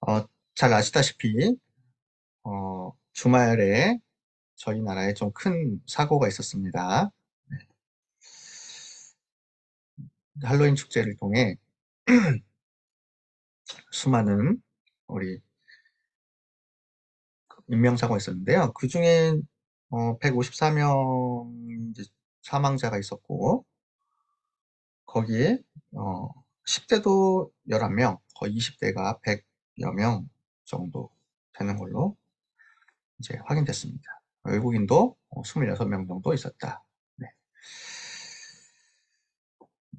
어, 잘 아시다시피, 주말에 저희 나라에 좀 큰 사고가 있었습니다. 네, 할로윈 축제를 통해 수많은 우리 인명사고가 있었는데요. 그 중에 154명 사망자가 있었고, 거기에 10대도 11명, 거의 20대가 100여 명 정도 되는 걸로 이제 확인됐습니다. 외국인도 26명 정도 있었다. 네,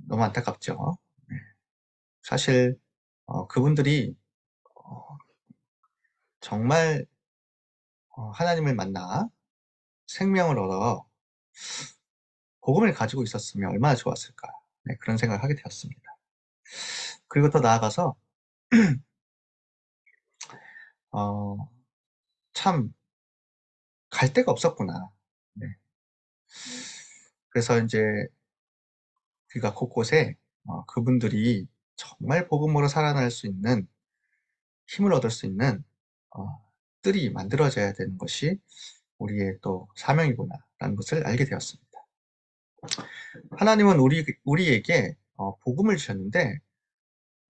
너무 안타깝죠. 네. 사실 그분들이 어, 정말 하나님을 만나 생명을 얻어 복음을 가지고 있었으면 얼마나 좋았을까. 네, 그런 생각을 하게 되었습니다. 그리고 더 나아가서 어, 참 갈 데가 없었구나. 네, 그래서 이제 우리가 곳곳에 그분들이 정말 복음으로 살아날 수 있는 힘을 얻을 수 있는 어, 뜰이 만들어져야 되는 것이 우리의 또 사명이구나라는 것을 알게 되었습니다. 하나님은 우리에게 복음을 주셨는데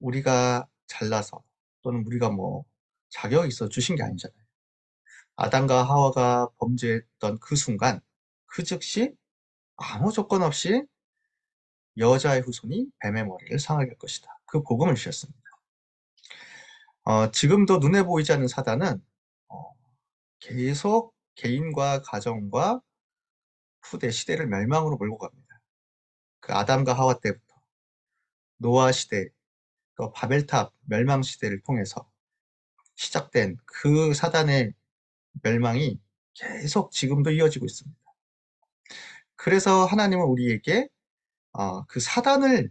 우리가 잘나서 또는 우리가 뭐 자격이 있어 주신 게 아니잖아요. 아담과 하와가 범죄했던 그 순간 그 즉시 아무 조건 없이 여자의 후손이 뱀의 머리를 상하게 할 것이다. 그 복음을 주셨습니다. 지금도 눈에 보이지 않는 사단은 어, 계속 개인과 가정과 후대 시대를 멸망으로 몰고 갑니다. 그 아담과 하와 때부터 노아 시대, 또 바벨탑 멸망 시대를 통해서 시작된 그 사단의 멸망이 계속 지금도 이어지고 있습니다. 그래서 하나님은 우리에게 그 사단을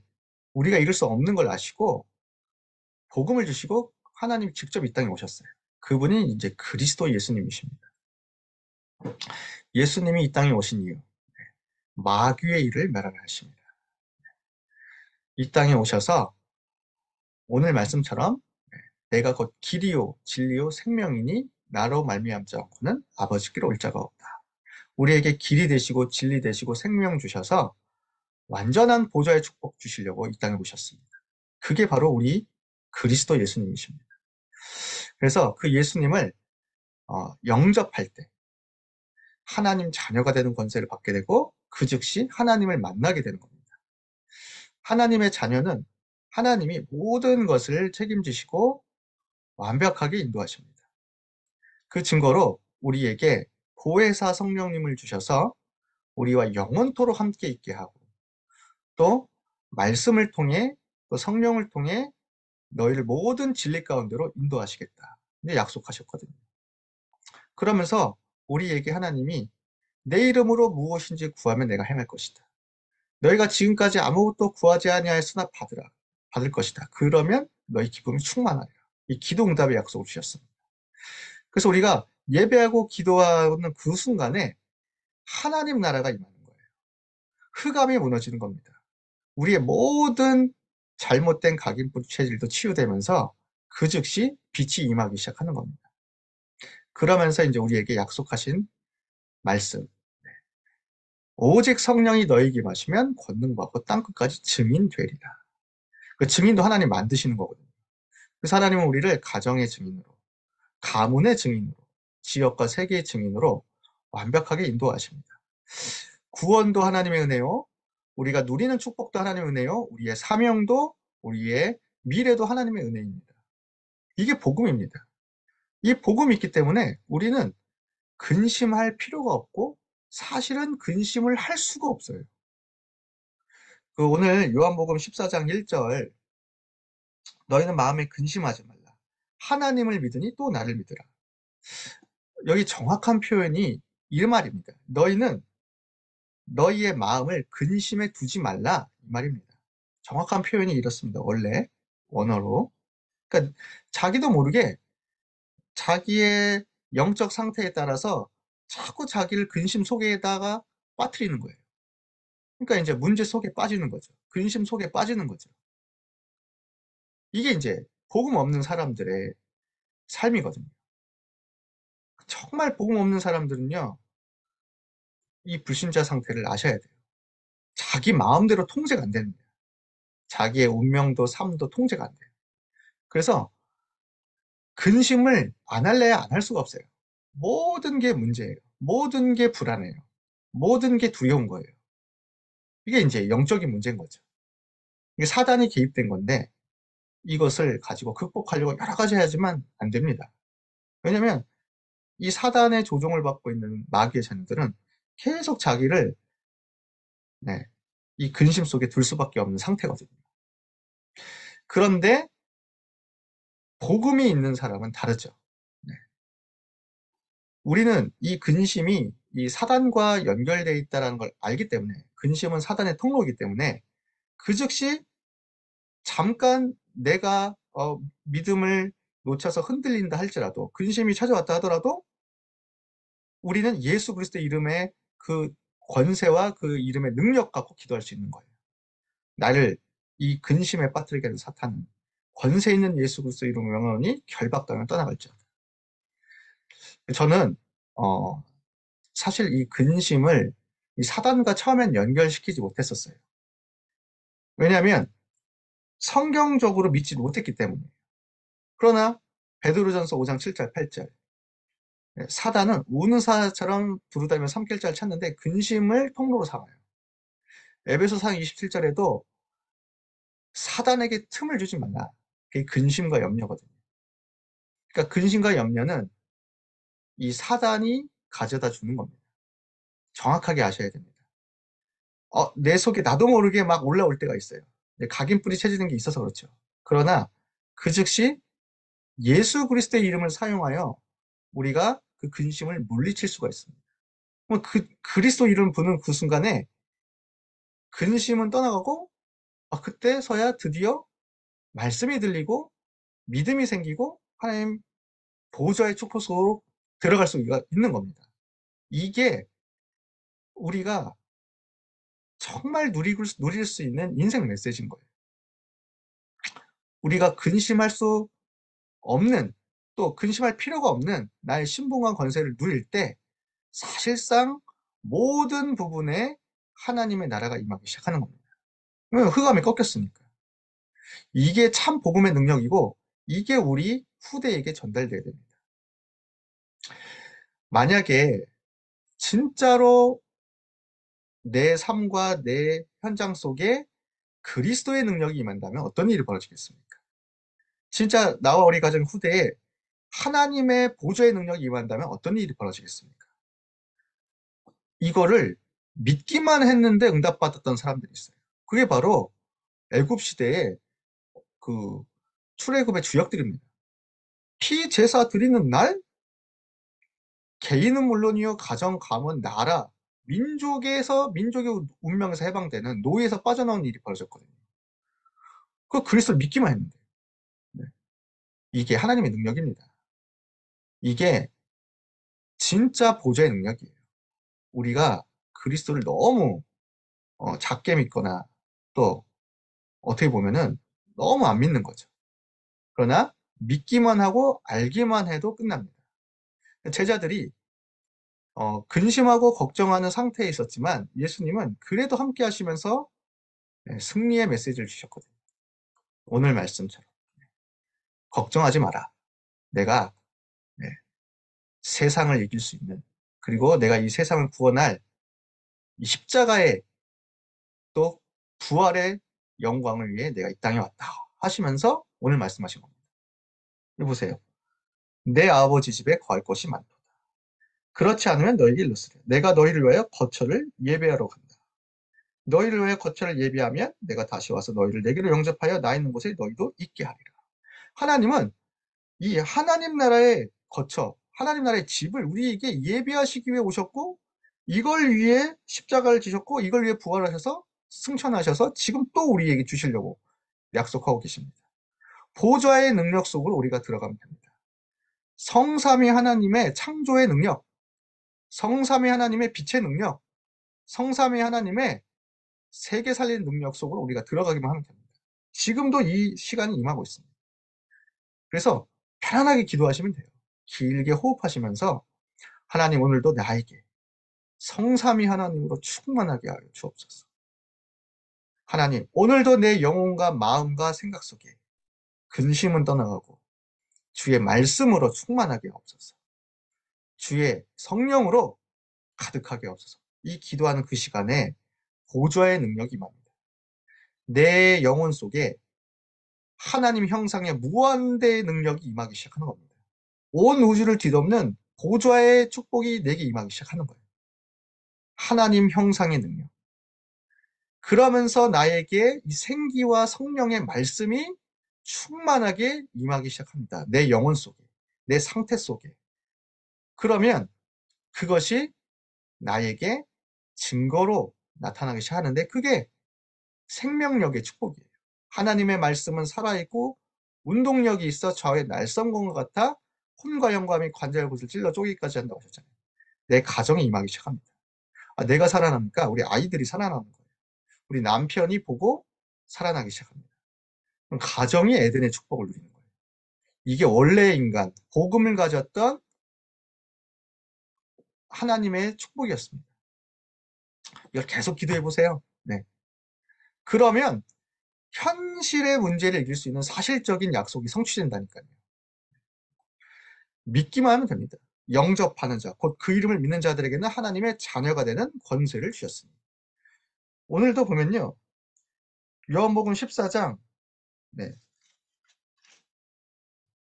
우리가 이룰 수 없는 걸 아시고 복음을 주시고 하나님이 직접 이 땅에 오셨어요. 그분이 이제 그리스도 예수님이십니다. 예수님이 이 땅에 오신 이유, 마귀의 일을 멸하려 하십니다. 이 땅에 오셔서 오늘 말씀처럼 내가 곧 길이요 진리요 생명이니 나로 말미암지 않고는 아버지께로 올 자가 없다. 우리에게 길이 되시고 진리 되시고 생명 주셔서 완전한 보좌의 축복 주시려고 이 땅에 오셨습니다. 그게 바로 우리 그리스도 예수님이십니다. 그래서 그 예수님을 영접할 때 하나님 자녀가 되는 권세를 받게 되고 그 즉시 하나님을 만나게 되는 겁니다. 하나님의 자녀는 하나님이 모든 것을 책임지시고 완벽하게 인도하십니다. 그 증거로 우리에게 보혜사 성령님을 주셔서 우리와 영원토록 함께 있게 하고 또 말씀을 통해 또 성령을 통해 너희를 모든 진리 가운데로 인도하시겠다. 이제 약속하셨거든요. 그러면서 우리에게 하나님이 내 이름으로 무엇인지 구하면 내가 행할 것이다. 너희가 지금까지 아무것도 구하지 아니하였으나 받으라. 받을 것이다. 그러면 너희 기쁨이 충만하리라. 이 기도 응답의 약속을 주셨습니다. 그래서 우리가 예배하고 기도하는 그 순간에 하나님 나라가 임하는 거예요. 흑암이 무너지는 겁니다. 우리의 모든 잘못된 각인뿌리 체질도 치유되면서 그 즉시 빛이 임하기 시작하는 겁니다. 그러면서 이제 우리에게 약속하신 말씀. 오직 성령이 너희에게 마시면 권능 받고 땅끝까지 증인 되리라. 그 증인도 하나님 만드시는 거거든요. 그래서 하나님은 우리를 가정의 증인으로, 가문의 증인으로, 지역과 세계의 증인으로 완벽하게 인도하십니다. 구원도 하나님의 은혜요. 우리가 누리는 축복도 하나님의 은혜요. 우리의 사명도 우리의 미래도 하나님의 은혜입니다. 이게 복음입니다. 이 복음이 있기 때문에 우리는 근심할 필요가 없고 사실은 근심을 할 수가 없어요. 그 오늘 요한복음 14장 1절 너희는 마음에 근심하지 말라. 하나님을 믿으니 또 나를 믿으라. 여기 정확한 표현이 이 말입니다. 너희는 너희의 마음을 근심에 두지 말라 이 말입니다. 정확한 표현이 이렇습니다. 원래 원어로. 그러니까 자기도 모르게 자기의 영적 상태에 따라서 자꾸 자기를 근심 속에다가 빠뜨리는 거예요. 그러니까 이제 문제 속에 빠지는 거죠. 근심 속에 빠지는 거죠. 이게 이제 복음 없는 사람들의 삶이거든요. 정말 복음 없는 사람들은요, 이 불신자 상태를 아셔야 돼요. 자기 마음대로 통제가 안 됩니다. 자기의 운명도 삶도 통제가 안 돼요. 그래서 근심을 안 할래야 안 할 수가 없어요. 모든 게 문제예요. 모든 게 불안해요. 모든 게 두려운 거예요. 이게 이제 영적인 문제인 거죠. 이게 사단이 개입된 건데 이것을 가지고 극복하려고 여러 가지 해야지만 안 됩니다. 왜냐면 이 사단의 조종을 받고 있는 마귀의 자녀들은 계속 자기를 네, 이 근심 속에 둘 수밖에 없는 상태거든요. 그런데 복음이 있는 사람은 다르죠. 네. 우리는 이 근심이 이 사단과 연결되어 있다는 걸 알기 때문에 근심은 사단의 통로이기 때문에 그 즉시 잠깐 내가 믿음을 놓쳐서 흔들린다 할지라도 근심이 찾아왔다 하더라도 우리는 예수 그리스도의 이름의 그 권세와 그 이름의 능력 갖고 기도할 수 있는 거예요. 나를 이 근심에 빠뜨리게 하는 사탄은 권세 있는 예수 그리스도 이름 명하노니 결박당하며 떠나갈지어다. 저는 사실 이 근심을 이 사단과 처음엔 연결시키지 못했었어요. 왜냐하면 성경적으로 믿지 못했기 때문이에요. 그러나 베드로전서 5장 7절 8절 사단은 우는 사자처럼 두루다니며 삼킬자를 찾는데 근심을 통로로 삼아요. 에베소 4장 27절에도 사단에게 틈을 주지 말라. 그게 근심과 염려거든요. 그러니까 근심과 염려는 이 사단이 가져다 주는 겁니다. 정확하게 아셔야 됩니다. 내 속에 나도 모르게 막 올라올 때가 있어요. 각인뿔이 쳐지는 게 있어서 그렇죠. 그러나 그 즉시 예수 그리스도의 이름을 사용하여 우리가 그 근심을 물리칠 수가 있습니다. 그 그리스도 이름 부는 그 순간에 근심은 떠나가고 그때서야 드디어 말씀이 들리고 믿음이 생기고 하나님 보좌의 축복 속으로 들어갈 수가 있는 겁니다. 이게 우리가 정말 누릴 수 있는 인생 메시지인 거예요. 우리가 근심할 수 없는 또 근심할 필요가 없는 나의 신분과 권세를 누릴 때 사실상 모든 부분에 하나님의 나라가 임하기 시작하는 겁니다. 흑암이 꺾였으니까. 이게 참 복음의 능력이고 이게 우리 후대에게 전달돼야 됩니다. 만약에 진짜로 내 삶과 내 현장 속에 그리스도의 능력이 임한다면 어떤 일이 벌어지겠습니까? 진짜 나와 우리 가정 후대에 하나님의 보좌의 능력이 임한다면 어떤 일이 벌어지겠습니까? 이거를 믿기만 했는데 응답받았던 사람들이 있어요. 그게 바로 애굽 시대의 그 출애굽의 주역들입니다. 피제사 드리는 날 개인은 물론이요 가정, 가문, 나라, 민족의 운명에서 해방되는 노예에서 빠져나온 일이 벌어졌거든요. 그 그리스도를 믿기만 했는데 네. 이게 하나님의 능력입니다. 이게 진짜 보좌의 능력이에요. 우리가 그리스도를 너무 작게 믿거나 또 어떻게 보면은 너무 안 믿는 거죠. 그러나 믿기만 하고 알기만 해도 끝납니다. 제자들이 근심하고 걱정하는 상태에 있었지만 예수님은 그래도 함께 하시면서 승리의 메시지를 주셨거든요. 오늘 말씀처럼 걱정하지 마라. 내가 네, 세상을 이길 수 있는 그리고 내가 이 세상을 구원할 이 십자가의 또 부활의 영광을 위해 내가 이 땅에 왔다 하시면서 오늘 말씀하신 겁니다. 보세요. 내 아버지 집에 거할 것이 많도다. 그렇지 않으면 너에게 일렀으리라. 내가 너희를 위하여 거처를 예배하러 간다. 너희를 위하여 거처를 예비하면 내가 다시 와서 너희를 내게로 영접하여 나 있는 곳에 너희도 있게 하리라. 하나님은 이 하나님 나라의 거처, 하나님 나라의 집을 우리에게 예비하시기 위해 오셨고 이걸 위해 십자가를 지셨고 이걸 위해 부활하셔서 승천하셔서 지금 또 우리에게 주시려고 약속하고 계십니다. 보좌의 능력 속으로 우리가 들어가면 됩니다. 성삼위 하나님의 창조의 능력, 성삼위 하나님의 빛의 능력, 성삼위 하나님의 세계 살리는 능력 속으로 우리가 들어가기만 하면 됩니다. 지금도 이 시간이 임하고 있습니다. 그래서 편안하게 기도하시면 돼요. 길게 호흡하시면서 하나님 오늘도 나에게 성삼위 하나님으로 충만하게 하여 주옵소서. 하나님 오늘도 내 영혼과 마음과 생각 속에 근심은 떠나가고 주의 말씀으로 충만하게 하옵소서. 주의 성령으로 가득하게 하옵소서. 이 기도하는 그 시간에 보좌의 능력이 임합니다. 내 영혼 속에 하나님 형상의 무한대의 능력이 임하기 시작하는 겁니다. 온 우주를 뒤덮는 보좌의 축복이 내게 임하기 시작하는 거예요. 하나님 형상의 능력. 그러면서 나에게 이 생기와 성령의 말씀이 충만하게 임하기 시작합니다. 내 영혼 속에, 내 상태 속에. 그러면 그것이 나에게 증거로 나타나기 시작하는데 그게 생명력의 축복이에요. 하나님의 말씀은 살아있고 운동력이 있어 좌우의 날성공과 같아 혼과 영과 및 관절 곳을 찔러 쪼개기까지 한다고 하셨잖아요. 내 가정에 임하기 시작합니다. 내가 살아나니까 우리 아이들이 살아나는 거예요. 우리 남편이 보고 살아나기 시작합니다. 그럼 가정이 에덴의 축복을 누리는 거예요. 이게 원래 인간, 복음을 가졌던 하나님의 축복이었습니다. 이걸 계속 기도해 보세요. 네. 그러면 현실의 문제를 이길 수 있는 사실적인 약속이 성취된다니까요. 믿기만 하면 됩니다. 영접하는 자, 곧 그 이름을 믿는 자들에게는 하나님의 자녀가 되는 권세를 주셨습니다. 오늘도 보면요. 요한복음 14장 네.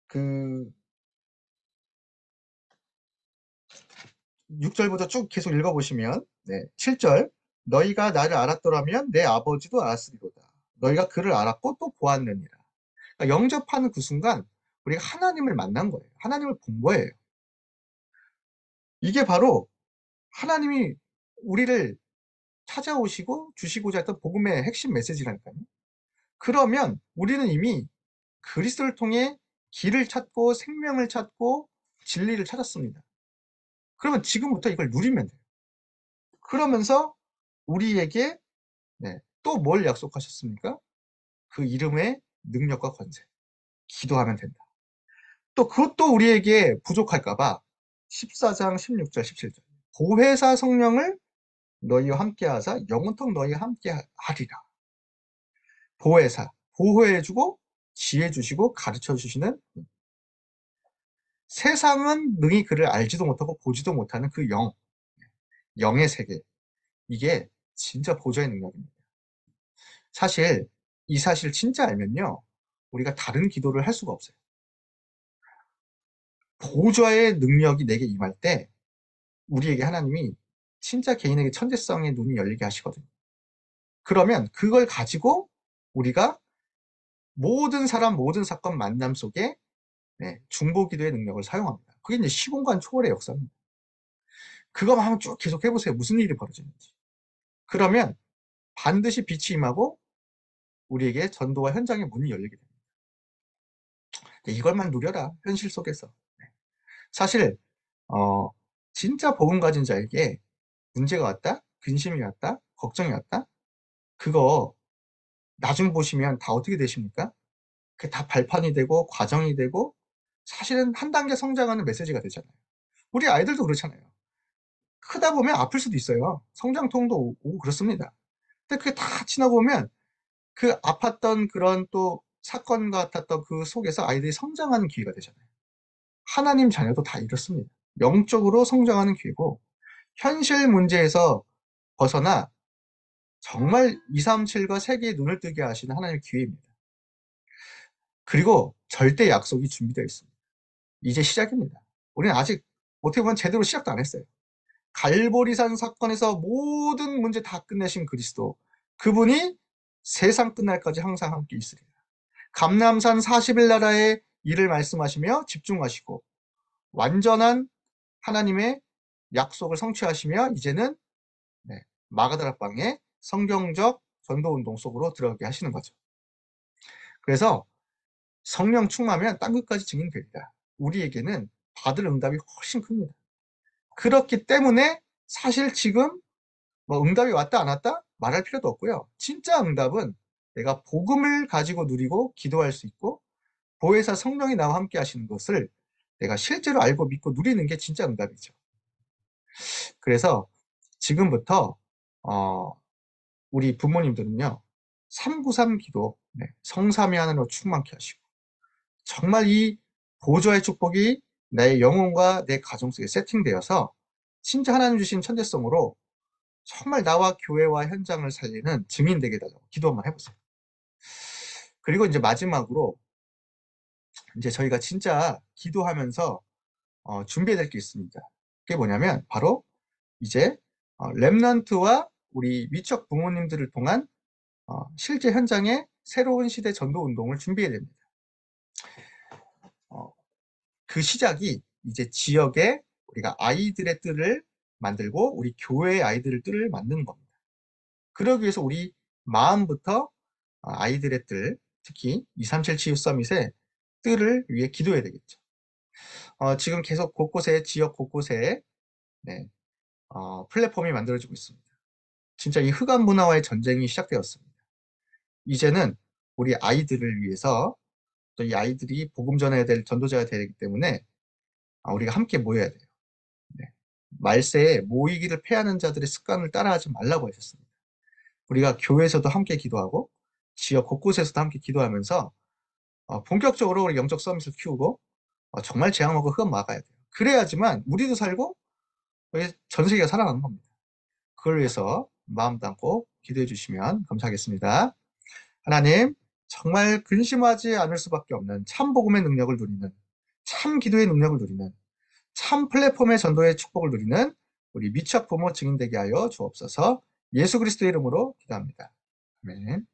그 6절부터 쭉 계속 읽어보시면 네. 7절 너희가 나를 알았더라면 내 아버지도 알았으리로다. 너희가 그를 알았고 또 보았느니라. 그러니까 영접하는 그 순간 우리가 하나님을 만난 거예요. 하나님을 본 거예요. 이게 바로 하나님이 우리를 찾아오시고 주시고자 했던 복음의 핵심 메시지라니까요. 그러면 우리는 이미 그리스도를 통해 길을 찾고 생명을 찾고 진리를 찾았습니다. 그러면 지금부터 이걸 누리면 돼요. 그러면서 우리에게 네, 또 뭘 약속하셨습니까? 그 이름의 능력과 권세. 기도하면 된다. 또 그것도 우리에게 부족할까봐 14장 16절 17절 보혜사 성령을 너희와 함께 하사 영원토록 너희와 함께 하리라. 보혜사, 보호해주고 지혜 주시고 가르쳐 주시는 세상은 능히 그를 알지도 못하고 보지도 못하는 그 영, 영의 세계. 이게 진짜 보좌의 능력입니다. 사실 이 사실 진짜 알면요. 우리가 다른 기도를 할 수가 없어요. 보좌의 능력이 내게 임할 때 우리에게 하나님이 진짜 개인에게 천재성의 눈이 열리게 하시거든요. 그러면 그걸 가지고 우리가 모든 사람, 모든 사건 만남 속에 네, 중보기도의 능력을 사용합니다. 그게 이제 시공간 초월의 역사입니다. 그거만 한번 쭉 계속 해보세요. 무슨 일이 벌어지는지. 그러면 반드시 빛이 임하고 우리에게 전도와 현장의 문이 열리게 됩니다. 이걸만 누려라. 현실 속에서. 사실 진짜 복음 가진 자에게 문제가 왔다, 근심이 왔다, 걱정이 왔다. 그거 나중 보시면 다 어떻게 되십니까? 그게 다 발판이 되고 과정이 되고 사실은 한 단계 성장하는 메시지가 되잖아요. 우리 아이들도 그렇잖아요. 크다 보면 아플 수도 있어요. 성장통도 오고 그렇습니다. 근데 그게 다 지나고 보면 그 아팠던 그런 또 사건 같았던 그 속에서 아이들이 성장하는 기회가 되잖아요. 하나님 자녀도 다 이렇습니다. 영적으로 성장하는 기회고 현실 문제에서 벗어나 정말 237과 세계의 눈을 뜨게 하시는 하나님의 기회입니다. 그리고 절대 약속이 준비되어 있습니다. 이제 시작입니다. 우리는 아직 어떻게 보면 제대로 시작도 안 했어요. 갈보리산 사건에서 모든 문제 다 끝내신 그리스도, 그분이 세상 끝날까지 항상 함께 있으리라. 감람산 40일 나라의 일을 말씀하시며 집중하시고 완전한 하나님의 약속을 성취하시며 이제는 네, 마가다락방의 성경적 전도운동 속으로 들어가게 하시는 거죠. 그래서 성령 충만하면 땅 끝까지 증인되리라. 우리에게는 받을 응답이 훨씬 큽니다. 그렇기 때문에 사실 지금 뭐 응답이 왔다 안 왔다 말할 필요도 없고요. 진짜 응답은 내가 복음을 가지고 누리고 기도할 수 있고 보혜사 성령이 나와 함께 하시는 것을 내가 실제로 알고 믿고 누리는 게 진짜 응답이죠. 그래서 지금부터 우리 부모님들은요, 393 기도, 성삼위 하나로 충만케 하시고 정말 이 보좌의 축복이 내 영혼과 내 가정 속에 세팅되어서 진짜 하나님 주신 천대성으로 정말 나와 교회와 현장을 살리는 증인 되게 달라고 기도 한번 해보세요. 그리고 이제 마지막으로 이제 저희가 진짜 기도하면서 준비해야 될 게 있습니다. 그게 뭐냐면 바로 이제 렘넌트와 우리 미척 부모님들을 통한 실제 현장의 새로운 시대 전도 운동을 준비해야 됩니다. 그 시작이 이제 지역에 우리가 아이들의 뜰을 만들고 우리 교회의 아이들의 뜰을 만드는 겁니다. 그러기 위해서 우리 마음부터 아이들의 뜰, 특히 237 치유 서밋의 뜰을 위해 기도해야 되겠죠. 지금 계속 곳곳에 지역 곳곳에 네, 플랫폼이 만들어지고 있습니다. 진짜 이 흑암 문화와의 전쟁이 시작되었습니다. 이제는 우리 아이들을 위해서 또 이 아이들이 복음 전해야 될 전도자가 되기 때문에 우리가 함께 모여야 돼요. 네. 말세에 모이기를 패하는 자들의 습관을 따라하지 말라고 하셨습니다. 우리가 교회에서도 함께 기도하고 지역 곳곳에서도 함께 기도하면서 본격적으로 우리 영적 서밋을 키우고 정말 재앙하고 흑암 막아야 돼요. 그래야지만 우리도 살고 전 세계가 살아나는 겁니다. 그걸 위해서 마음 담고 기도해 주시면 감사하겠습니다. 하나님, 정말 근심하지 않을 수밖에 없는 참 복음의 능력을 누리는, 참 기도의 능력을 누리는, 참 플랫폼의 전도의 축복을 누리는 우리 미취학 부모 증인 되게 하여 주옵소서. 예수 그리스도의 이름으로 기도합니다. 아멘.